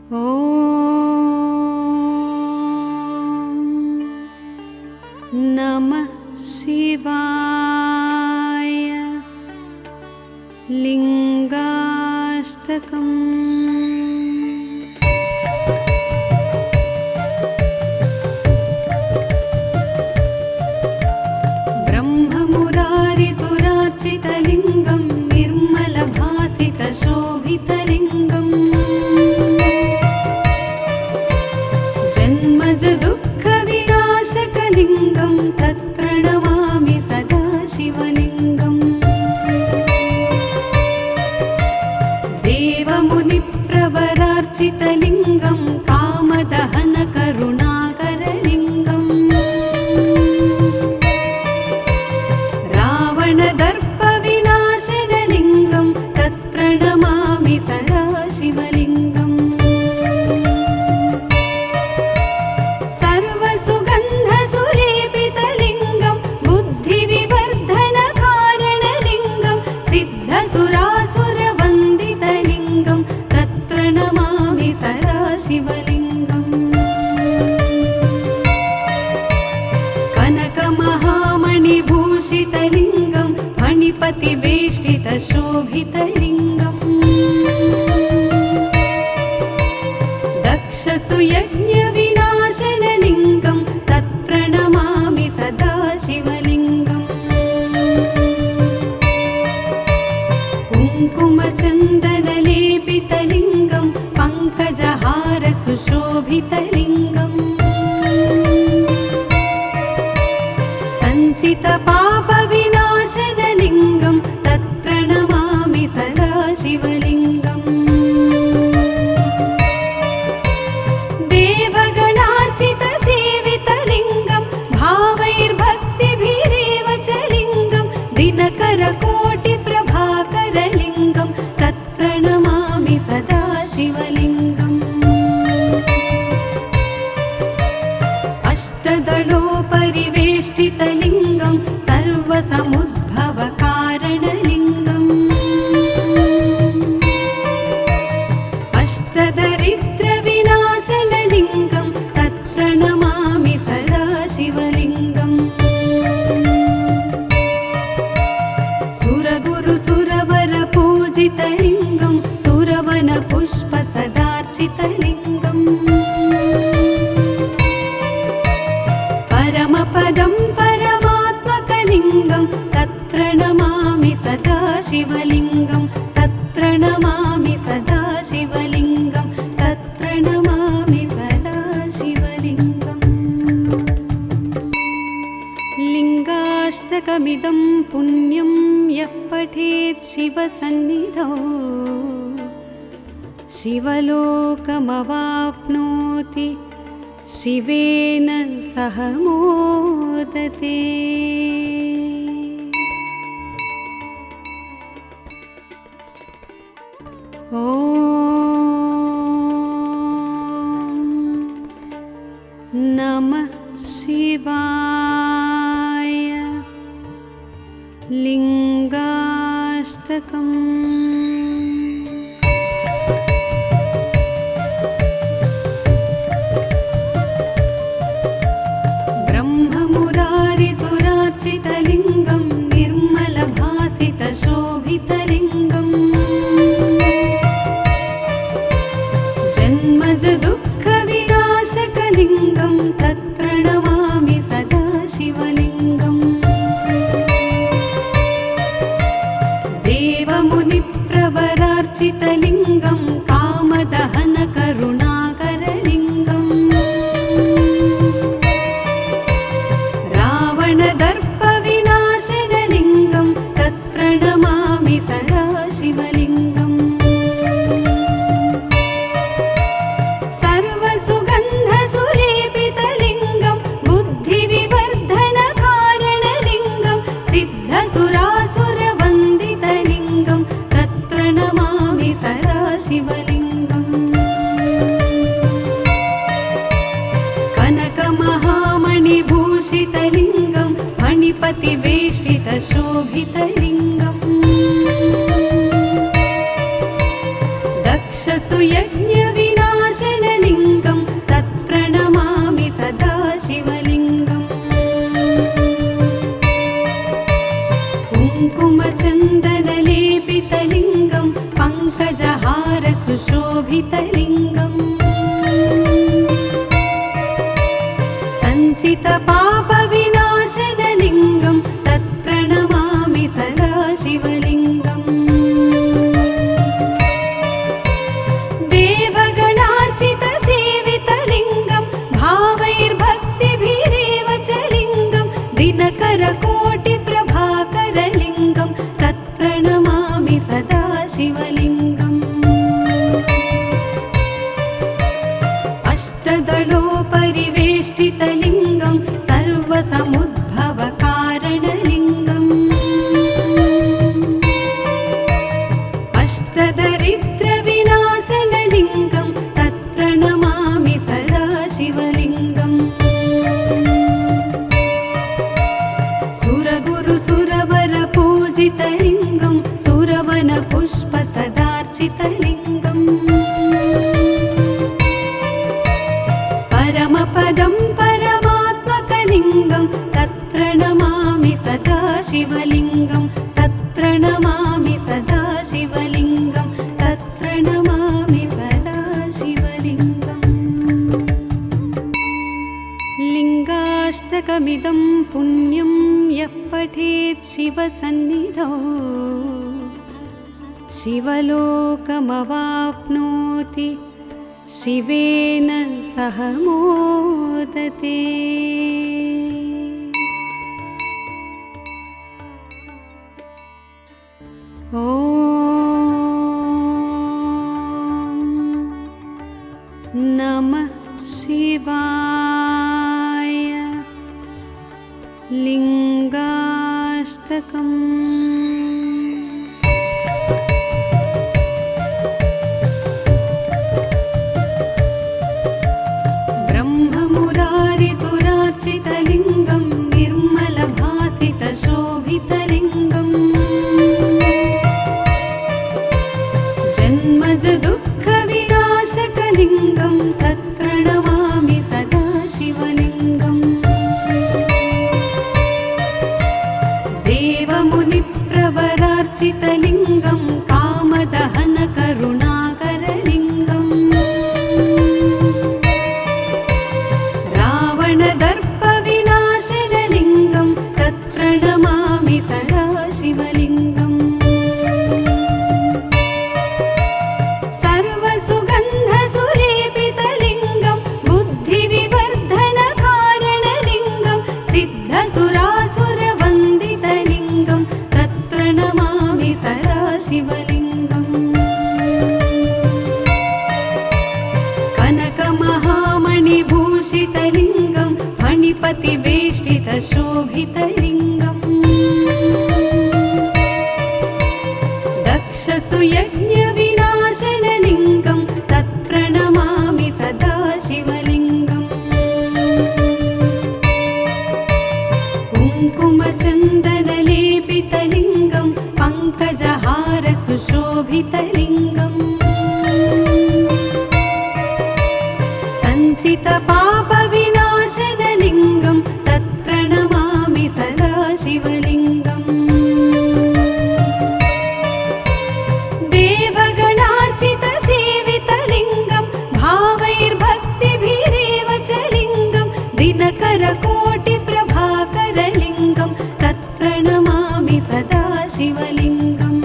ॐ नमः शिवाय। लिंगाष्टकम्। ब्रह्ममुरारिसुरार्चितलिङ्गं निर्मलभासितशोभितलिङ्गम् जन्मजदुःखविनाशकलिङ्गं तत्प्रणमामि सदा शिवलिङ्गम्। देवमुनिप्रवरार्चितलिङ्गं कामदहनकरुणाकरलिङ्गम् रावणदर्पविनाशनलिङ्गं तत्प्रणमामि सदा शिवलिङ्गम्। सर्वसुगन्धसुलेपितलिङ्गं बुद्धिविवर्धनकारणलिङ्गं सिद्धसुरासुरवन्दितलिङ्गं तत्प्रणमामि सदा शिवलिङ्गम्। कनकमहामणिभूषितलिङ्गं फणिपतिवेष्टितशोभितलिङ्गम् दक्षसुयज्ञविनाशनलिङ्गं तत्प्रणमामि सदा शिवलिङ्गम्। कुङ्कुमचन्दनलेपितलिङ्गं पङ्कजहारसुशोभितलिङ्गम् सञ्चितपापविनाशनलिङ्गं तत्प्रणमामि सदा शिवलिङ्गम्। देवगणार्चितसेवितलिङ्गं भावैर्भक्तिभिरेव च लिङ्गं दिनकरकोटिप्रभाकरलिङ्गं तत्प्रणमामि सदा शिवलिङ्गम्। अष्टदलोपरिवेष्टितलिङ्गं सर्वसमुद्भवकारणलिङ्गम् अष्टदरिद्रविनाशनलिङ्गं तत्प्रणमामि सदा शिवलिङ्गम्। सुरगुरुसुरवरपूजितलिङ्गं सुरवनपुष्पसदार्चितलिङ्गम् परमपदं परमात्मकलिङ्गं तत्प्रणमामि सदा शिवलिङ्गं तत्प्रणमामि सदा शिवलिङ्गं तत्प्रणमामि सदा शिवलिङ्गम्। लिङ्गाष्टकमिदं पुण्यं यः पठेत् शिवसन्निधौ शिवलोकमवाप्नोति शिवेन सह मोदते। ॐ नमः शिवाय। लिंगाष्टकम्। ब्रह्ममुरारिसुरार्चितलिङ्गं निर्मलभासितशोभितलिङ्गम् जन्मजदुःखविनाशकलिङ्गं तत्प्रणमामि सदा शिवलिङ्गम्। देवमुनिप्रवरार्चितलिङ्गं कामदहनकरुणाकरलिङ्गम् रावणदर्पविनाशनलिङ्गं तत्प्रणमामि सदा शिवलिङ्गम्। सर्वसुगन्धसुलेपितलिङ्गं बुद्धिविवर्धनकारणलिङ्गं सिद्धसुरासुरवन्दितलिङ्गं तत्प्रणमामि सदा शिवलिङ्गम्। कनकमहामणिभूषितलिङ्गं फणिपतिवेष्टितशोभितलिङ्गम् दक्षसुयज्ञविनाश शोभितलिङ्गम् सञ्चितपापविनाशनलिङ्गं तत्प्रणमामि सदा शिवलिङ्गम् देवगणार्चितसेवितलिङ्गं भावैर्भक्तिभिरेव च लिङ्गं दिनकरकोटिप्रभाकरलिङ्गं तत्प्रणमामि सदा शिवलिङ्गम् अष्टदलोपरिवेष्टितलिङ्गं सर्वसमुद्भवकारणलिङ्गम् अष्टदरिद्रविनाशनलिङ्गं तत्प्रणमामि सदा शिवलिङ्गम् सुरगुरुसुरवरपूजितलिङ्गं सुरवनपुष्पसदार्चितलिङ्गम् परमपदं परमात्मकलिङ्गं तत्प्रणमामि सदा शिवलिङ्गं तत्प्रणमामि सदा शिवलिङ्गं तत्प्रणमामि सदा शिवलिङ्गम् लिङ्गाष्टकमिदं पुण्यं यः पठेत् शिवसन्निधौ शिवलोकमवाप्नोति शिवेन सह मोदते। ॐ नमः शिवाय। लिङ्गाष्टकम्। ब्रह्ममुरारिसुरार्चितलिङ्गं निर्मलभासितशोभितलिङ्गम् जन्मजदुःखविनाशकलिङ्गं तत्प्रणमामि सदा शिवलिङ्गम् देवमुनिप्रवरार्चितलिङ्गं कामदहनकरुणाकरलिङ्गम् रावणदर्पविनाशनलिङ्गं तत्प्रणमामि सदा शिवलिङ्गम् सर्वसुगन्धसुलेपितलिङ्गं बुद्धिविवर्धनकारणलिङ्गं सिद्धसुरासुरवन्दितलिङ्गं तत्प्रणमामि सदा शिवलिङ्गम् कनकमहामणिभूषितलिङ्गं फणिपतिवेष्टितशोभितलिङ्गम् दक्षसुयज्ञविनाशनलिङ्गं तत्प्रणमामि सदा शिवलिङ्गम् कुङ्कुमचन्दनलेपितलिङ्गं पङ्कजहारसुशोभितलिङ्गम् सञ्चितपापविनाशनलिङ्गं तत्प्रणमामि सदा शिवलिङ्गम् देवगणार्चितसेवितलिङ्गं भावैर्भक्तिभिरेव च लिङ्गं दिनकरकोटिप्रभाकरलिङ्गं तत्प्रणमामि सदा शिवलिङ्गम्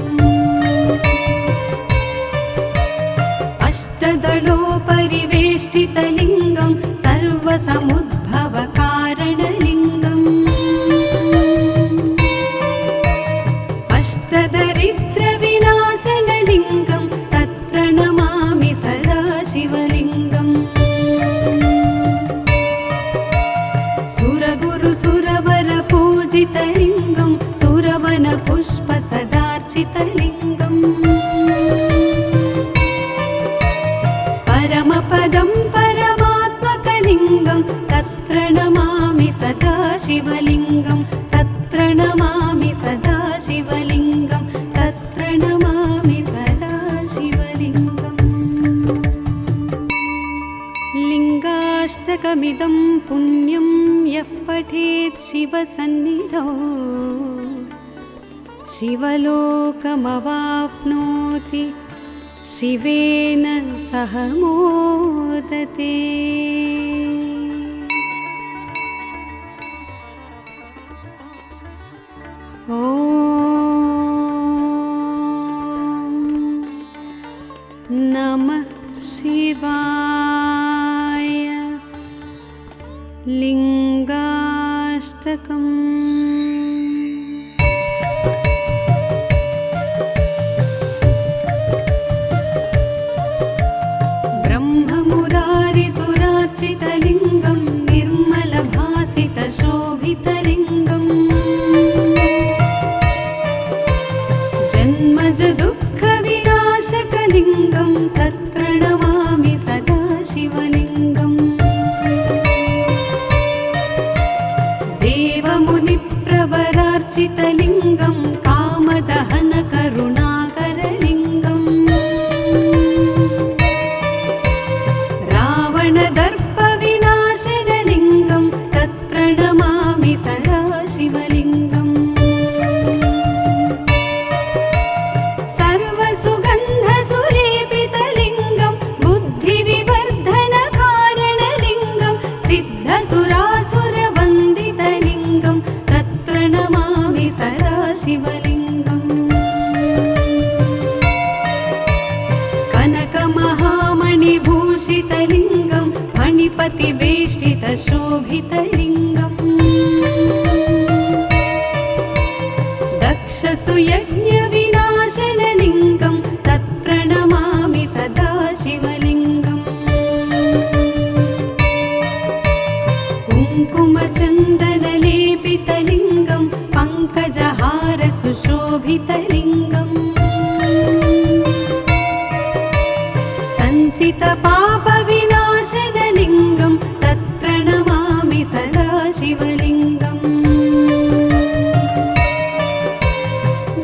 अष्टदलोपरिवेष्टितलिङ्गं सर्वसमुद्भवकारणलिङ्गम् अष्टदरिद्रविनाशनलिङ्गं तत्प्रणमामि सदा शिवलिङ्गम् सुरगुरुसुरवरपूजितलिङ्गं सुरवनपुष्पसदार्चितलिङ्गम् परमपदं परमात्मकलिङ्गं तत्प्रणमामि सदा शिवलिङ्गं तत्प्रणमामि सदा शिवलिङ्गं तत्प्रणमामि सदा शिवलिङ्गम् लिङ्गाष्टकमिदं पुण्यं यः पठेत् शिवसन्निधौ शिवलोकमवाप्नोति शिवेन सह मोदते। ॐ नमः शिवाय। लिङ्गाष्टकम्। ब्रह्ममुरारिसुरार्चितलिङ्गं निर्मलभासितशोभितलिङ्गम् जन्मज दुःखविनाशकलिङ्गं तत्प्रणमामि सदा शिवलिङ्गम्। देवमुनिप्रवरार्चितलिङ्गं कामदहनकरुणाकरलिङ्गम् रावणदर्पविनाशनलिङ्गं तत्प्रणमामि सदा शिवलिङ्गम्। सर्वसुगन्धसुलेपितलिङ्गं बुद्धिविवर्धनकारणलिङ्गं सिद्धसुरासुरवन्दितलिङ्गं तत्प्रणमामि सदा शिवलिङ्गम्। कनकमहामणिभूषितलिङ्गं फणिपतिवेष्टितशोभितलिङ्गम् दक्षसुयज्ञविनाशनलिङ्गं तत्प्रणमामि सदा शिवलिङ्गम्। कुङ्कुमचन्दनलेपितलिङ्गं पङ्कजहारसुशोभितलिङ्गम् सञ्चितपापविनाशनलिङ्गं तत्प्रणमामि सदा शिवलिङ्गम्।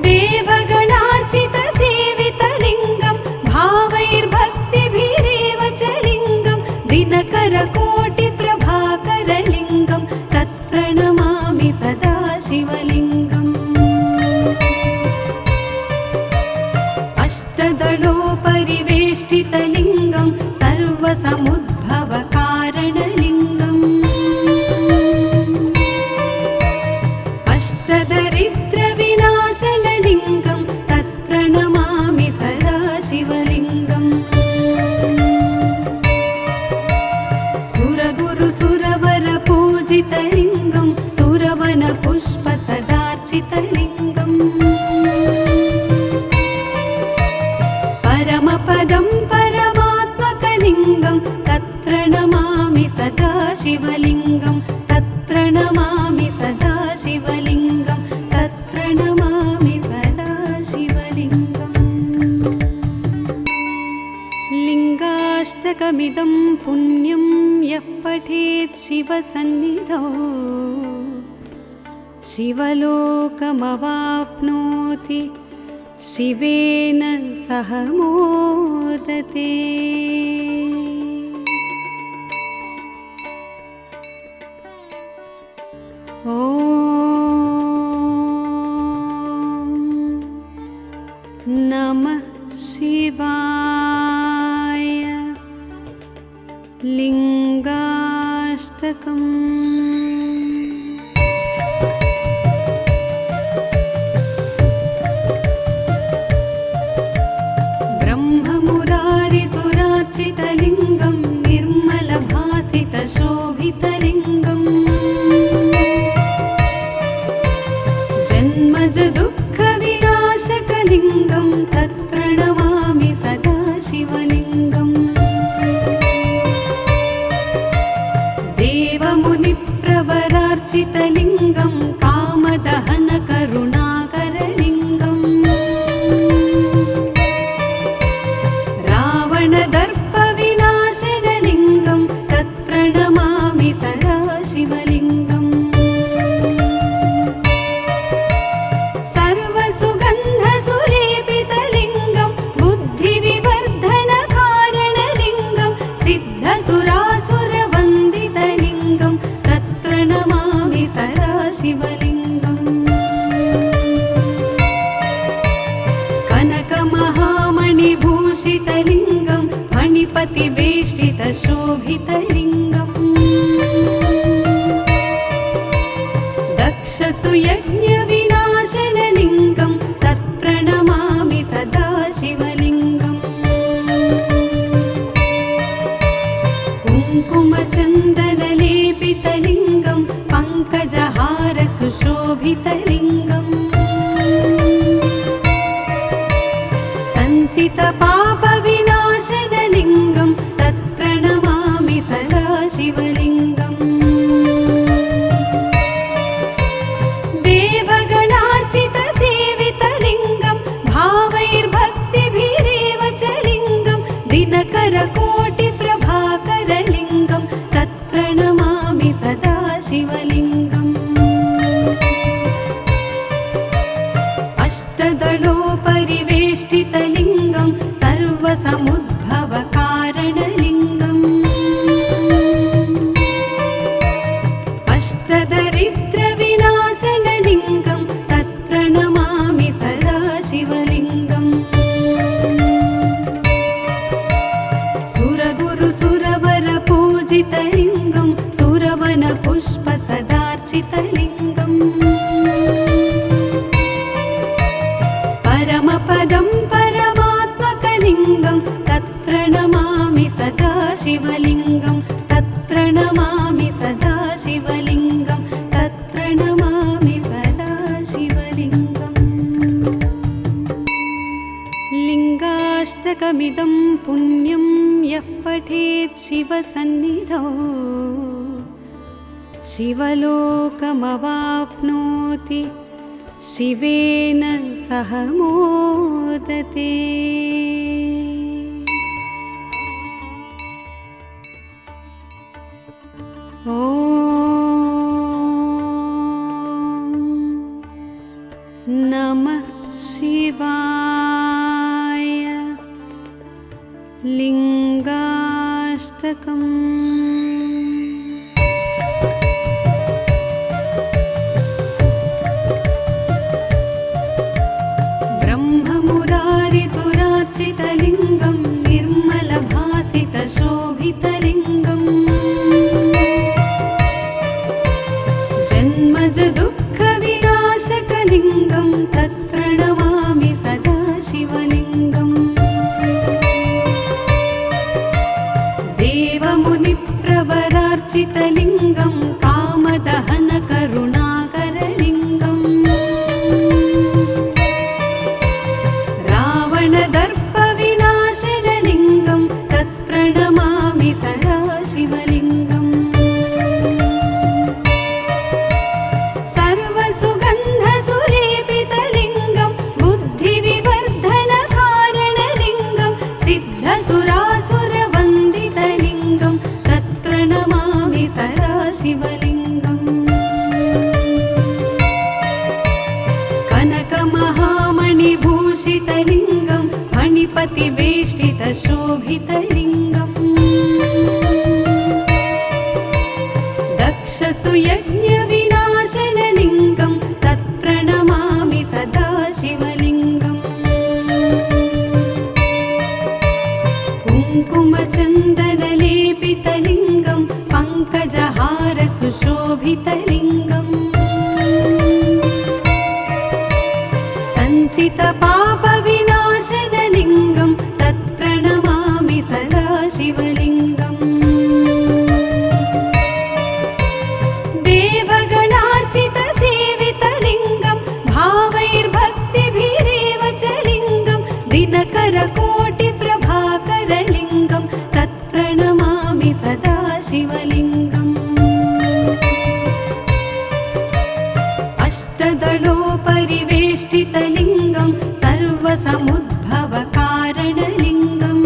देवगणार्चितसेवितलिङ्गं भावैर्भक्तिभिरेव च लिङ्गं दिनकरकोटिप्रभाकरलिङ्गं तत्प्रणमामि सदा शिवलिङ्गम्। अष्टदलोपरिवेष्टितलिङ्गं सर्वसमुद्भवकारणलिङ्गम् अष्टदरिद्रविनाशनलिङ्गं तत्प्रणमामि सदा शिवलिङ्गम्। सुरगुरुसुरवरपूजितलिङ्गं सुरवनपुष्पसदार्चितलिङ्गम् परमपदं परमात्मकलिङ्गं तत्प्रणमामि सदा शिवलिङ्गं तत्प्रणमामि सदा शिवलिङ्गं तत्प्रणमामि सदा शिवलिङ्गम्। लिङ्गाष्टकमिदं पुण्यं यः पठेत् शिवसन्निधौ शिवलोकमवाप्नोति शिवेन सह मोदते। ॐ नमः शिवाय। लिङ्गाष्टकम्। ब्रह्ममुरारिसुरार्चितलिङ्गं निर्मलभासितशोभितलिङ्गम् जन्मज दुःखविनाशकलिङ्गं तत्प्रणमामि सदा शिवलिङ्गम्। देवमुनिप्रवरार्चितलिङ्गं कामदहनकरुणाकरलिङ्गम् रावणदर्पविनाशनलिङ्गं तत्प्रणमामि सदा शिवलिङ्गम्। सर्वसुगन्धसुलेपितलिङ्गं बुद्धिविवर्धनकारणलिङ्गं सिद्धसुरासुरवन्दितलिङ्गं तत्प्रणमामि सदा शिवलिङ्गम्। कनकमहामणिभूषितलिङ्गं मणिपतिवेष्टितशोभितलिङ्गम् दक्षसुयज्ञविनाशनलिङ्गं तत्प्रणमामि सदा शिवलिङ्गम् कुङ्कुमचन्दनलेपितलिङ्गं पङ्कजहारसुशोभितलिङ्गम् सञ्चितपापविनाशनलिङ्गं तत्प्रणमामि सदा शिवलिङ्गम् देवगणार्चितसेवितलिङ्गं भावैर्भक्तिभिरेव च लिङ्गं दिनकरकोटिप्रभाकरलिङ्गं तत्प्रणमामि सदा शिवलिङ्गम् अष्टदलोपरिवेष्टितलिङ्गं सर्वसमुद्भवकारणलिङ्गम् अष्टदरिद्रविनाशनलिङ्गं तत्प्रणमामि सदा शिवलिङ्गम् सुरगुरुसुरवरपूजितलिङ्गं सुरवनपुष्पसदार्चितलिङ्गम् परमपदं परमात्मकलिङ्गं तत्प्रणमामि सदा शिवलिङ्गं तत्प्रणमामि सदा शिवलिङ्गं तत्प्रणमामि सदा शिवलिङ्गम् लिङ्गाष्टकमिदं पुण्यं यः पठेत् शिवसन्निधौ शिवलोकमवाप्नोति शिवेन सह मोदते। ॐ नमः शिवाय। लिङ्गाष्टकम्। ब्रह्ममुरारिसुरार्चितलिङ्गं निर्मलभासितशोभितलिङ्गम् जन्मजदुःखविनाशकलिङ्गं तत्प्रणमामि सदा शिवलिङ्गम् देवमुनिप्रवरार्चितलिङ्गं कामदहनकरुणाकरलिङ्गम् रावणदर्पविनाशनलिङ्गं तत्प्रणमामि सदा शिवलिङ्गम् सर्वसुगन्धसुलेपितलिङ्गं बुद्धिविवर्धनकारणलिङ्गं सिद्धसुरासुरवन्दितलिङ्गं तत्प्रणमामि सदा शिवलिङ्गम् कनकमहामणिभूषितलिङ्गं मणिपतिवेष्टितशोभितलिङ्गम् दक्षसुयज्ञविनाशनलिङ्गं तत्प्रणमामि सदा शिवलिङ्गम् कुङ्कुमचन्दनलेपितलिङ्गं पङ्कजहारसुशोभितलिङ्गम् सञ्चितपापविनाशनलिङ्गं तत्प्रणमामि सदा शिवलिङ्गम् देवगणार्चितसेवितलिङ्गं भावैर्भक्तिभिरेव च लिङ्गं दिनकरकोटिप्रभाकरलिङ्गं तत्प्रणमामि सदा शिवलिङ्गम् अष्टदलोपरिवेष्टितलिङ्गं सर्वसमुद्भवकारणलिङ्गम्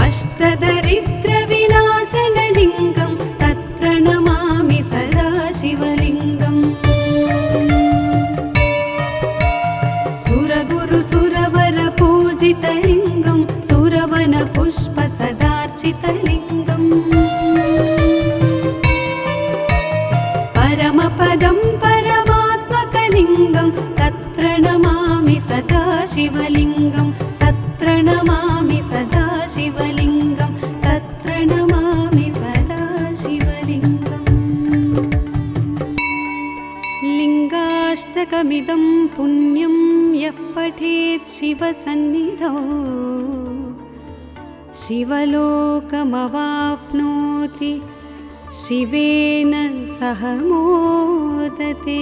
अष्टदरिद्रविनाशनलिङ्गं तत्प्रणमामि सदा शिवलिङ्गम् सुरगुरुसुरवरपूजितलिङ्गं सुरवनपुष्पसदार्चितलिङ्गम् परमपदं परमात्मकलिङ्गं तत्प्रणमामि सदा शिवलिङ्गं तत्प्रणमामि अष्टकमिदं पुण्यं यः पठेत् शिवसन्निधौ शिवलोकमवाप्नोति शिवेन सह मोदते।